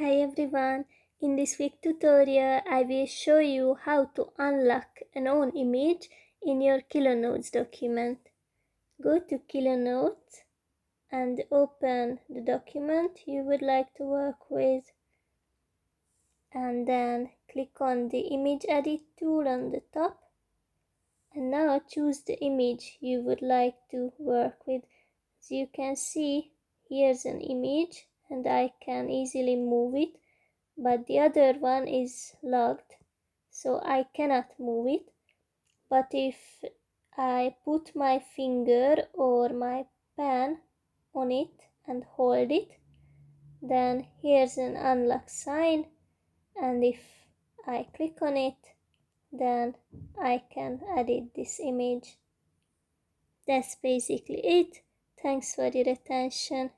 Hi everyone, in this quick tutorial I will show you how to unlock an own image in your Kilonotes document. Go to Kilonotes and open the document you would like to work with, and then click on the image edit tool on the top, and now choose the image you would like to work with. As you can see, here's an image and I can easily move it, but the other one is locked, so I cannot move it. But if I put my finger or my pen on it and hold it, then here's an unlock sign, and if I click on it, then I can edit this image. That's basically it. Thanks for your attention.